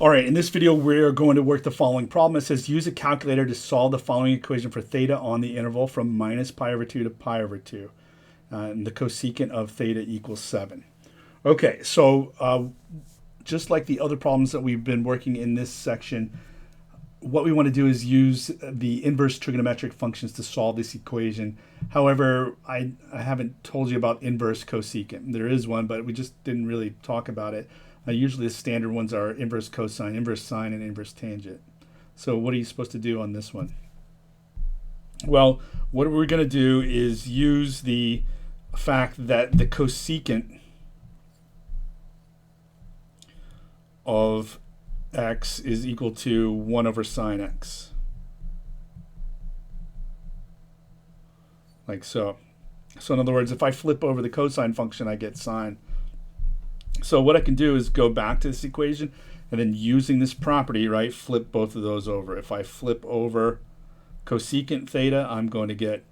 All right, in this video, we're going to work the following problem. It says use a calculator to solve the following equation for theta on the interval from minus pi over 2 to pi over 2. And the cosecant of theta equals 7. Okay, so just like the other problems that we've been working in this section, what we want to do is use the inverse trigonometric functions to solve this equation. However, I haven't told you about inverse cosecant. There is one, but we just didn't really talk about it. Usually the standard ones are inverse cosine, inverse sine, and inverse tangent. So what are you supposed to do on this one? Well, what we're going to do is use the fact that the cosecant of x is equal to 1 over sine x. Like so. So in other words, if I flip over the cosine function, I get sine. So what I can do is go back to this equation and then using this property, right, flip both of those over. If I flip over cosecant theta, I'm going to get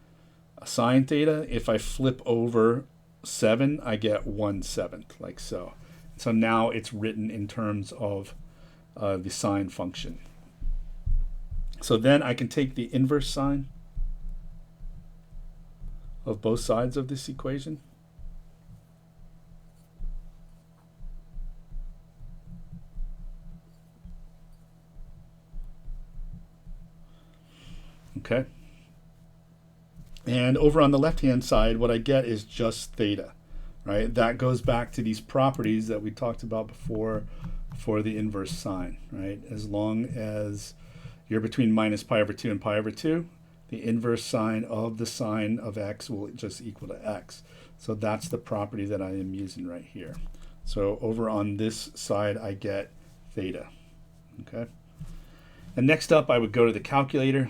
a sine theta. If I flip over 7, I get 1/7, like so. So now it's written in terms of the sine function. So then I can take the inverse sine of both sides of this equation. Okay. And over on the left-hand side, what I get is just theta, right? That goes back to these properties that we talked about before for the inverse sine, right? As long as you're between minus pi over 2 and pi over 2, the inverse sine of the sine of x will just equal to x. So that's the property that I am using right here. So over on this side, I get theta, okay? And next up, I would go to the calculator.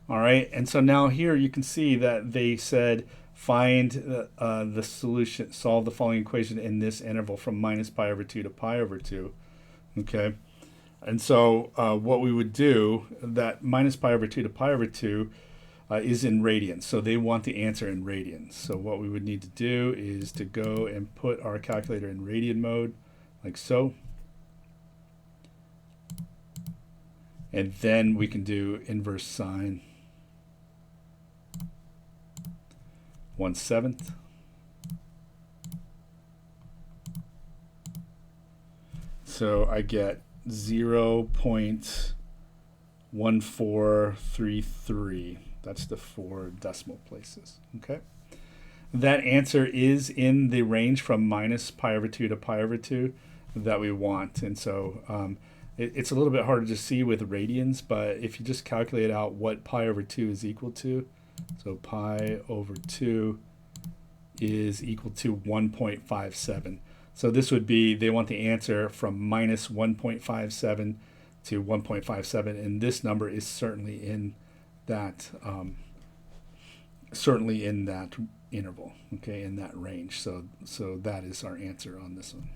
All right, and so now here you can see that they said find the solution, solve the following equation in this interval from minus pi over 2 to pi over 2. Okay, and so what we would do, that minus pi over 2 to pi over 2 is in radians. So they want the answer in radians. So what we would need to do is to go and put our calculator in radian mode, like so. And then we can do inverse sine 1/7. So I get 0.1433. That's the 4 decimal places. Okay. That answer is in the range from minus pi over 2 to pi over 2 that we want. And so it's a little bit harder to see with radians, but if you just calculate out what pi over 2 is equal to, so pi over 2 is equal to 1.57. So this would be, they want the answer from minus 1.57 to 1.57, and this number is certainly in that interval, okay, in that range. So that is our answer on this one.